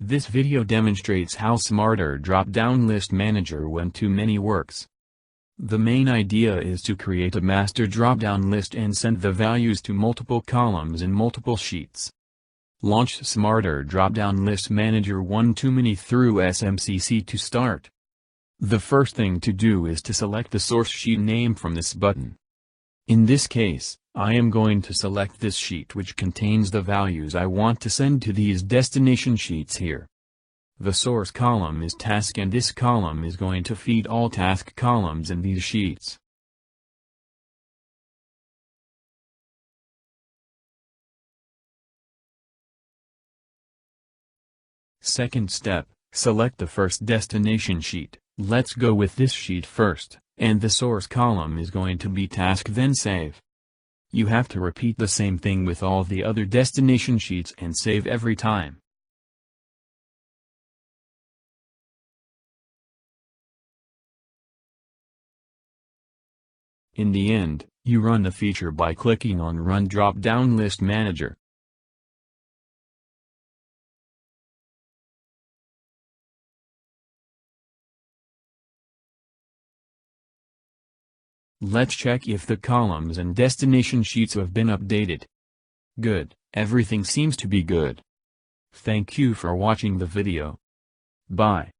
This video demonstrates how Smarter Dropdown List Manager one-to-many works. The main idea is to create a master dropdown list and send the values to multiple columns in multiple sheets. Launch Smarter Dropdown List Manager one-to-many through SMCC to start. The first thing to do is to select the source sheet name from this button. In this case, I am going to select this sheet which contains the values I want to send to these destination sheets here. The source column is task and this column is going to feed all task columns in these sheets. Second step, select the first destination sheet. Let's go with this sheet first, and the source column is going to be task, then save. You have to repeat the same thing with all the other destination sheets and save every time. In the end, you run the feature by clicking on Run Dropdown List Manager. Let's check if the columns and destination sheets have been updated. Good, everything seems to be good. Thank you for watching the video. Bye.